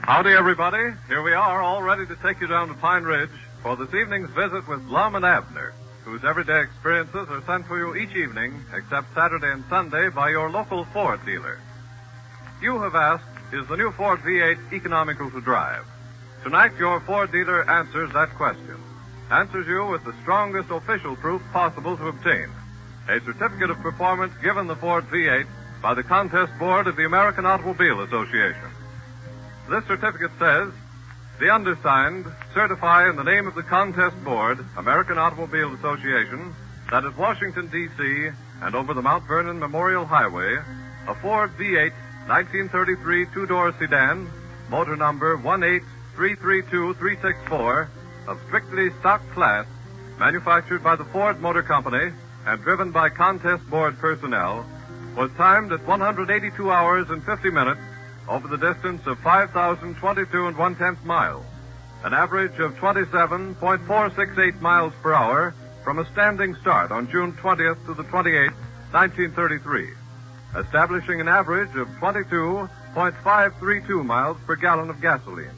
Howdy, everybody. Here we are, all ready to take you down to Pine Ridge for this evening's visit with Lum and Abner, whose everyday experiences are sent for you each evening, except Saturday and Sunday, by your local Ford dealer. You have asked, is the new Ford V8 economical to drive? Tonight, your Ford dealer answers that question. Answers you with the strongest official proof possible to obtain. A certificate of performance given the Ford V8 by the Contest Board of the American Automobile Association. This certificate says, the undersigned certify in the name of the Contest Board, American Automobile Association, that at Washington, D.C., and over the Mount Vernon Memorial Highway, a Ford V8 1933 two-door sedan, motor number 18332-364, of strictly stock class, manufactured by the Ford Motor Company and driven by Contest Board personnel, was timed at 182 hours and 50 minutes over the distance of 5,022 1/10 miles, an average of 27.468 miles per hour from a standing start on June 20th to the 28th, 1933, establishing an average of 22.532 miles per gallon of gasoline.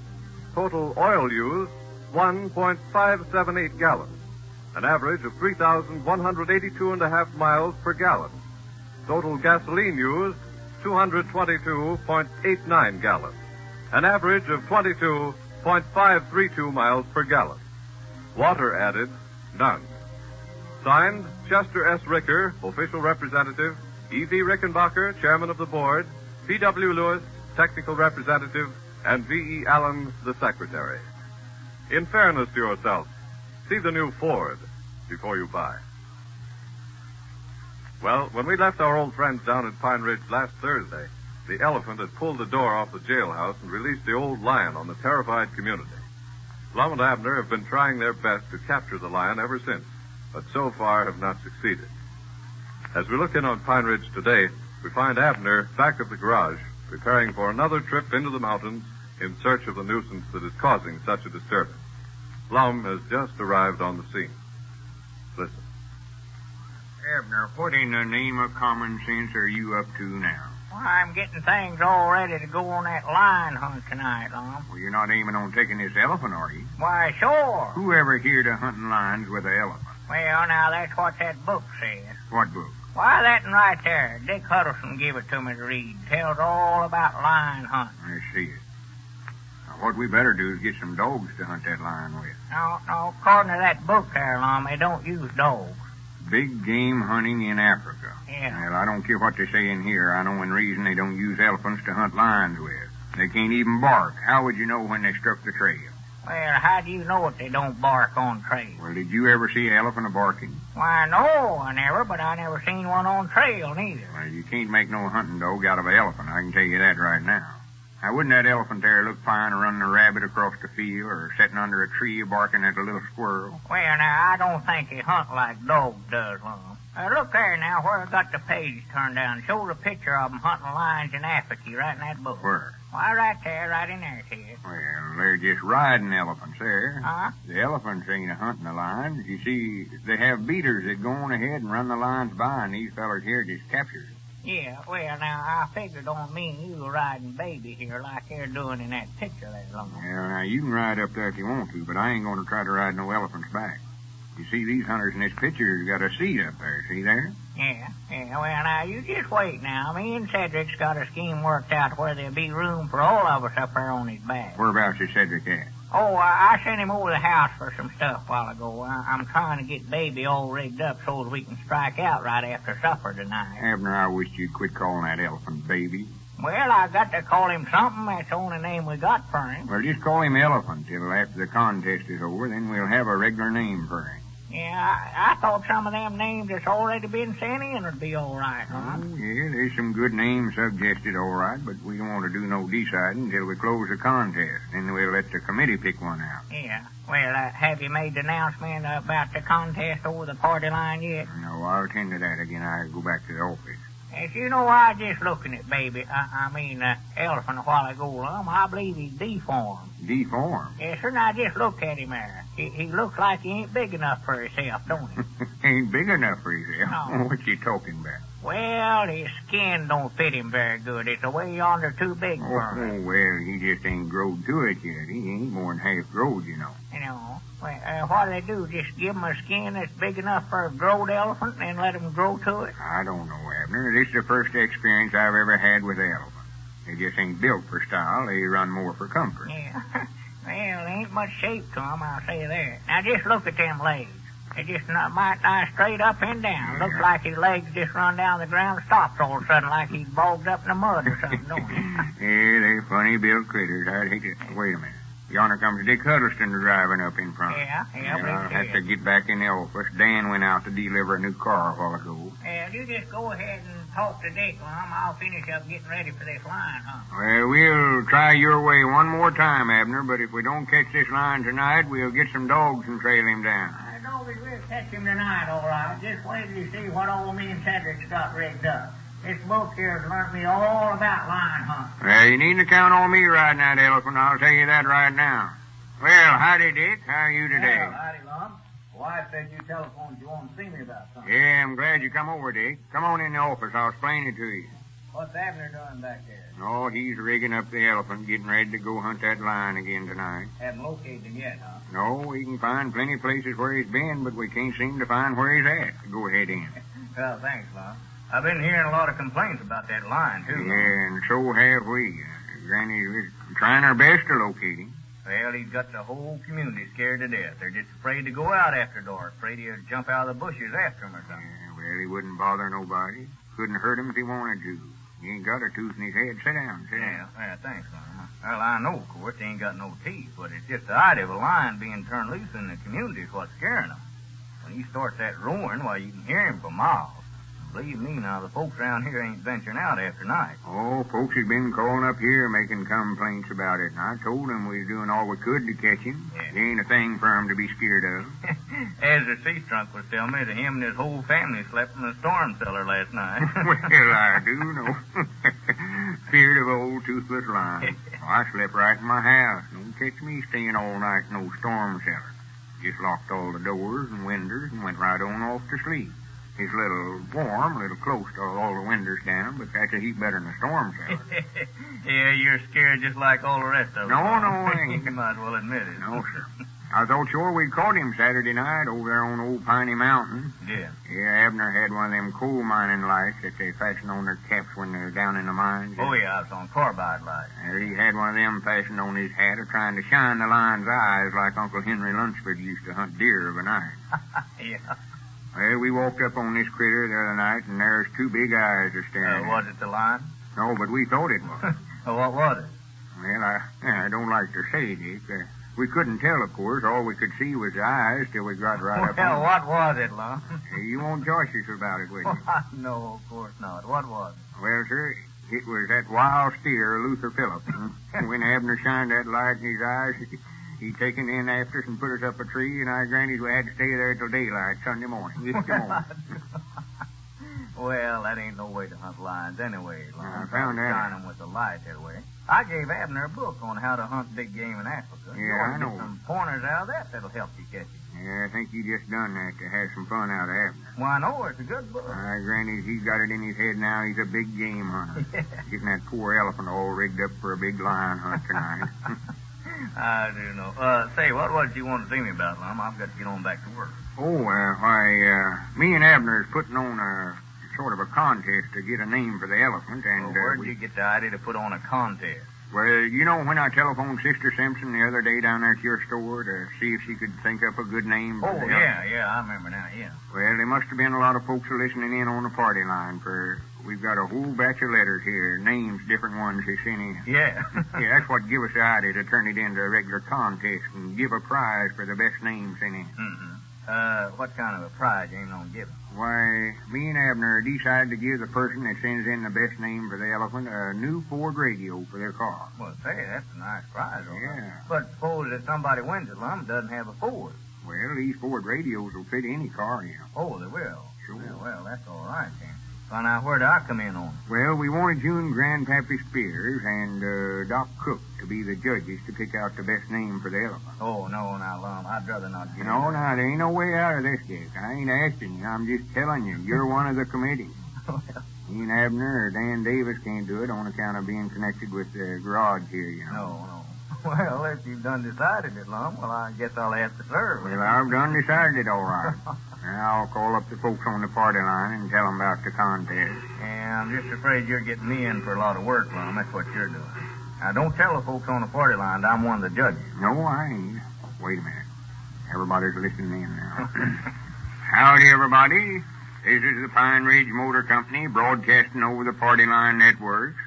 Total oil used, 1.578 gallons, an average of 3,182.5 miles per gallon. Total gasoline used, 222.89 gallons, an average of 22.532 miles per gallon. Water added, none. Signed, Chester S. Ricker, official representative, E.V. Rickenbacker, chairman of the board, P.W. Lewis, technical representative, and V.E. Allen, the secretary. In fairness to yourself, see the new Ford before you buy. Well, when we left our old friends down at Pine Ridge last Thursday, the elephant had pulled the door off the jailhouse and released the old lion on the terrified community. Lum and Abner have been trying their best to capture the lion ever since, but so far have not succeeded. As we look in on Pine Ridge today, we find Abner back at the garage, preparing for another trip into the mountains in search of the nuisance that is causing such a disturbance. Lum has just arrived on the scene. Listen. Abner, what in the name of common sense are you up to now? Well, I'm getting things all ready to go on that lion hunt tonight, Lum. Well, you're not aiming on taking this elephant, are you? Why, sure. Who ever heard of hunting lions with an elephant? Well, now, that's what that book says. What book? Why, that one right there. Dick Huddleston gave it to me to read. Tells all about lion hunting. I see it. Now, what we better do is get some dogs to hunt that lion with. No, according to that book there, Lum, they don't use dogs. Big game hunting in Africa. Yeah. Well, I don't care what they say in here. I know in reason they don't use elephants to hunt lions with. They can't even bark. How would you know when they struck the trail? Well, how do you know if they don't bark on trail? Well, did you ever see an elephant a-barking? Why, no, I never, but I never seen one on trail, neither. Well, you can't make no hunting dog out of an elephant. I can tell you that right now. Now, wouldn't that elephant there look fine running a rabbit across the field or sitting under a tree barking at a little squirrel? Well, now, I don't think he hunt like dogs does, Lum. Look there now, where I got the page turned down. Shows a picture of them hunting lions in Africa right in that book. Where? Why, right there, right in there, kid. Well, they're just riding elephants there. Huh? The elephants ain't a-hunting the lions. You see, they have beaters that go on ahead and run the lions by, and these fellers here just capture them. Yeah, well, now, I figured on me and you riding baby here like they're doing in that picture there, Lum. Well, now, you can ride up there if you want to, but I ain't going to try to ride no elephant's back. You see, these hunters in this picture got a seat up there, see there? Yeah, well, now, you just wait now. Me and Cedric's got a scheme worked out where there'll be room for all of us up there on his back. Whereabouts is Cedric at? Oh, I sent him over the house for some stuff a while ago. I'm trying to get baby all rigged up so that we can strike out right after supper tonight. Abner, I wish you'd quit calling that elephant baby. Well, I got to call him something. That's the only name we got for him. Well, just call him Elephant till after the contest is over, then we'll have a regular name for him. Yeah, I thought some of them names that's already been sent in would be all right, huh? Oh, yeah, there's some good names suggested, all right, but we don't want to do no deciding until we close the contest. Then we'll let the committee pick one out. Yeah. Well, have you made the announcement about the contest over the party line yet? No, I'll attend to that again. I go back to the office. As you know, I was just looking at baby, elephant a while ago, Lum. I believe he's deformed. Deformed? Yes, sir, now just look at him there. He looks like he ain't big enough for himself, don't he? Ain't big enough for himself? No. What you talking about? Well, his skin don't fit him very good. It's away yonder too big for him. Oh, well, he just ain't growed to it yet. He ain't more than half growed, you know. You know, well, what do they do? Just give him a skin that's big enough for a growed elephant and then let him grow to it? I don't know, Abner. This is the first experience I've ever had with elephants. They just ain't built for style. They run more for comfort. Yeah. Well, there ain't much shape to them, I'll say that. Now, just look at them legs. They just might lie straight up and down. Looks like his legs just run down the ground and stopped all of a sudden like he's bogged up in the mud or something, don't he? Yeah, they're funny-built critters. I'd hate to... Wait a minute. Yonder comes Dick Huddleston driving up in front. Yeah, I'll have to get back in the office. Dan went out to deliver a new car a while ago. Yeah, you just go ahead and talk to Dick, Lum. I'll finish up getting ready for this line, huh? Well, we'll try your way one more time, Abner, but if we don't catch this line tonight, we'll get some dogs and trail him down. I know we will catch him tonight, all right. Just wait till you see what old me and Cedric's got rigged up. This book here has learned me all about line hunting. Well, you needn't count on me riding that elephant. I'll tell you that right now. Well, howdy, Dick. How are you today? Well, howdy, Lum. Wife said you telephoned you want to see me about something. Yeah, I'm glad you come over, Dick. Come on in the office. I'll explain it to you. What's Abner doing back there? Oh, he's rigging up the elephant, getting ready to go hunt that lion again tonight. Haven't located him yet, huh? No, we can find plenty of places where he's been, but we can't seem to find where he's at. Go ahead in. Well, thanks, Lum. I've been hearing a lot of complaints about that lion, too. Yeah, and so have we. Granny, we're trying our best to locate him. Well, he's got the whole community scared to death. They're just afraid to go out after dark, afraid he'll jump out of the bushes after him or something. Yeah, well, he wouldn't bother nobody. Couldn't hurt him if he wanted to. He ain't got a tooth in his head. Sit down, sit down. Yeah, thanks, Lum. Well, I know, of course, they ain't got no teeth, but it's just the idea of a lion being turned loose in the community is what's scaring them. When he starts that roaring, why, you can hear him for miles. Believe me, now, the folks around here ain't venturing out after night. Oh, folks has been calling up here making complaints about it, and I told them we was doing all we could to catch him. Yeah. There ain't a thing for him to be scared of. As the sea trunk was telling me that him and his whole family slept in the storm cellar last night. Well, I do know. Feared of old toothless lion. I slept right in my house. Don't catch me staying all night in no storm cellar. Just locked all the doors and windows and went right on off to sleep. It's a little warm, a little close to all the windows down, but that's a heap better than a storm cellar. Yeah, you're scared just like all the rest of us. No, I ain't. You might as well admit it. No, sir. I thought sure we caught him Saturday night over there on Old Piney Mountain. Yeah. Yeah, Abner had one of them coal mining lights that they fasten on their caps when they're down in the mines. Oh, yeah, I was on carbide light. There he had one of them fastened on his hat, trying to shine the lion's eyes like Uncle Henry Lunsford used to hunt deer of a night. Yeah. Well, we walked up on this critter the other night, and there's two big eyes a staring. Was it the lion? No, but we thought it was. What was it? Well, I don't like to say, Dick. We couldn't tell, of course. All we could see was the eyes till we got right up on Well, it. what was it, Lum? You won't josh us about it, will you? No, of course not. What was it? Well, sir, it was that wild steer, Luther Phillips. When Abner shined that light in his eyes, he taken in after us and put us up a tree, and I granted we had to stay there till daylight Sunday morning. Well, that ain't no way to hunt lions anyway, Lum. I found that. Shine them with the light that way. I gave Abner a book on how to hunt big game in Africa. Yeah, You ought to I know. Get some pointers out of that that'll help you catch it. Yeah, I think you just done that to have some fun out of Abner. Why, no, it's a good book. I granted he's got it in his head now. He's a big game hunter. Getting that poor elephant all rigged up for a big lion hunt tonight. I do know. Say, what was it you wanted to see me about, Lum? I've got to get on back to work. Oh, me and Abner is putting on a sort of a contest to get a name for the elephant, and Well, where'd you get the idea to put on a contest? Well, you know when I telephoned Sister Simpson the other day down there at your store to see if she could think up a good name for Oh, the elephant? yeah, I remember now, yeah. Well, there must have been a lot of folks listening in on the party line, for we've got a whole batch of letters here, names, different ones they sent in. Yeah. Yeah, that's what give us the idea to turn it into a regular contest and give a prize for the best name sent in. Mm-hmm. What kind of a prize you ain't gonna give him? Why, me and Abner decided to give the person that sends in the best name for the elephant a new Ford radio for their car. Well, say, that's a nice prize, all right. Yeah. But suppose that somebody wins it, Lum, doesn't have a Ford. Well, these Ford radios will fit any car, you know. Oh, they will? Sure. Well, that's all right, then. Well, now, where do I come in on it? Well, we wanted you and Grandpappy Spears and Doc Cook to be the judges to pick out the best name for the elephant. Oh, no, now, Lum, I'd rather not get No, now, there ain't no way out of this, Dick. I ain't asking you. I'm just telling you. You're one of the committee. Me and Abner or Dan Davis can't do it on account of being connected with the garage here, you know. No. Well, if you've done decided it, Lum, well, I guess I'll have to serve. Well, I've done decided it, all right. Now, I'll call up the folks on the party line and tell them about the contest. Yeah, I'm just afraid you're getting me in for a lot of work, Lum. That's what you're doing. Now, don't tell the folks on the party line that I'm one of the judges. No, I ain't. Wait a minute. Everybody's listening in now. Howdy, everybody. This is the Pine Ridge Motor Company broadcasting over the Party Line Networks.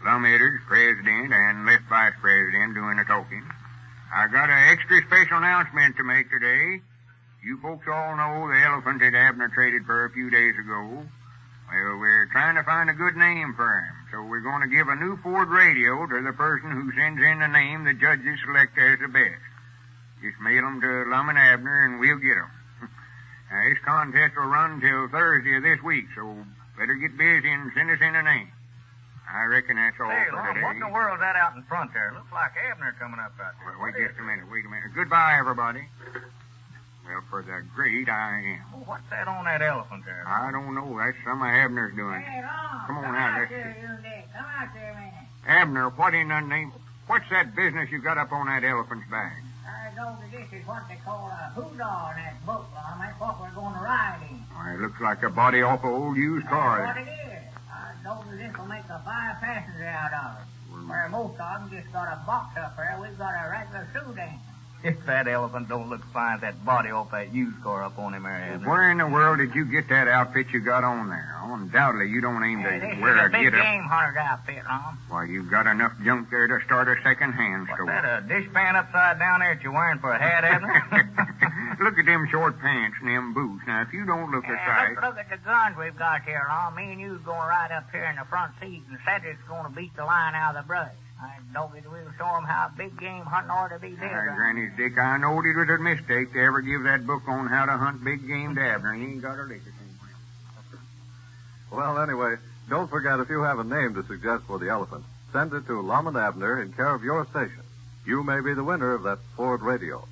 Lum Edwards, President, and Left Vice President doing the talking. I got an extra special announcement to make today. You folks all know the elephant that Abner traded for a few days ago. Well, we're trying to find a good name for him, so we're going to give a new Ford radio to the person who sends in the name the judges select as the best. Just mail them to Lum and Abner, and we'll get them. Now, this contest will run till Thursday of this week, so better get busy and send us in a name. I reckon that's all Hey, for Lum, today. what in the world's that out in front there? Looks like Abner coming up out there. Well, wait just a minute. Goodbye, everybody. Well, for the great I am. Oh, what's that on that elephant there? I don't know. That's some of Abner's doing. Hey, Lum, Come on out, let's here, see. you dick. Come out here a minute. Abner, what in the name? What's that business you got up on that elephant's back? I know that this is what they call a hoorah in that book, Lum. That's what we're going to ride in. Why, it looks like a body off an old used car. That's what it is. I know that this will make a fine passenger out of it. Where most of them just got a box up there, we've got a regular sedan. If that elephant don't look fine as that body off that used car up on him there, Abner. Where in the world did you get that outfit you got on there? Undoubtedly, you don't aim to This wear is a a big get-up. game hunter's outfit, Lum. Why, you've got enough junk there to start a second-hand What's store. that, a dishpan upside down there that you're wearing for a hat, Abner? Look at them short pants and them boots. Now, if you don't look aside... Look at the guns we've got here, Lum. Me and you's going to ride up here in the front seat, and Cedric's going to beat the line out of the brush. I know that we'll show them how big game hunting ought to be did. Granny's Dick, I knowed it was a mistake to ever give that book on how to hunt big game to Abner. He ain't got a lick of thing. Well, anyway, don't forget if you have a name to suggest for the elephant, send it to Lum and Abner in care of your station. You may be the winner of that Ford radio.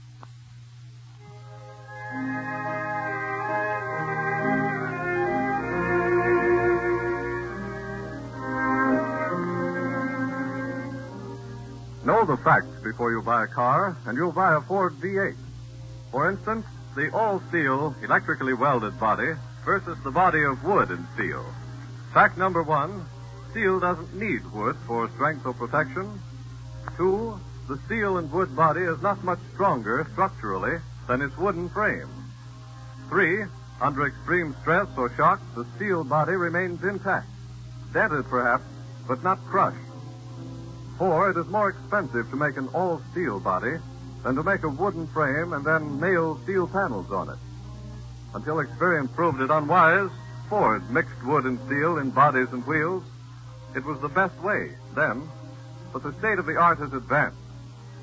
Know the facts before you buy a car, and you'll buy a Ford V8. For instance, the all-steel, electrically welded body versus the body of wood and steel. Fact number 1, steel doesn't need wood for strength or protection. 2, the steel and wood body is not much stronger structurally than its wooden frame. 3, under extreme stress or shock, the steel body remains intact. Dented perhaps, but not crushed. 4, it is more expensive to make an all-steel body than to make a wooden frame and then nail steel panels on it. Until experience proved it unwise, Ford mixed wood and steel in bodies and wheels. It was the best way then, but the state of the art has advanced.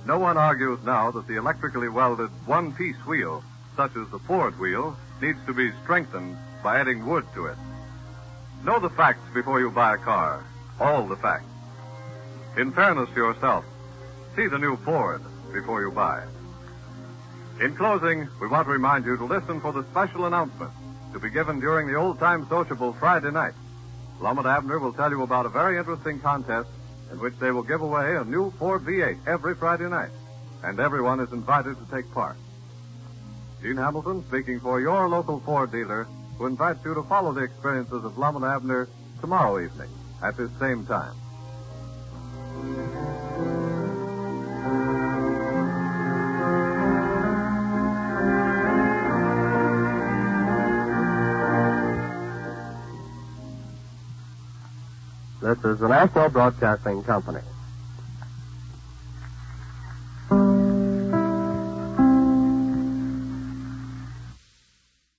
No one argues now that the electrically welded one-piece wheel, such as the Ford wheel, needs to be strengthened by adding wood to it. Know the facts before you buy a car. All the facts. In fairness to yourself, see the new Ford before you buy. In closing, we want to remind you to listen for the special announcement to be given during the old-time sociable Friday night. Lum and Abner will tell you about a very interesting contest in which they will give away a new Ford V8 every Friday night, and everyone is invited to take part. Gene Hamilton, speaking for your local Ford dealer, who invites you to follow the experiences of Lum and Abner tomorrow evening at this same time. This is the National Broadcasting Company.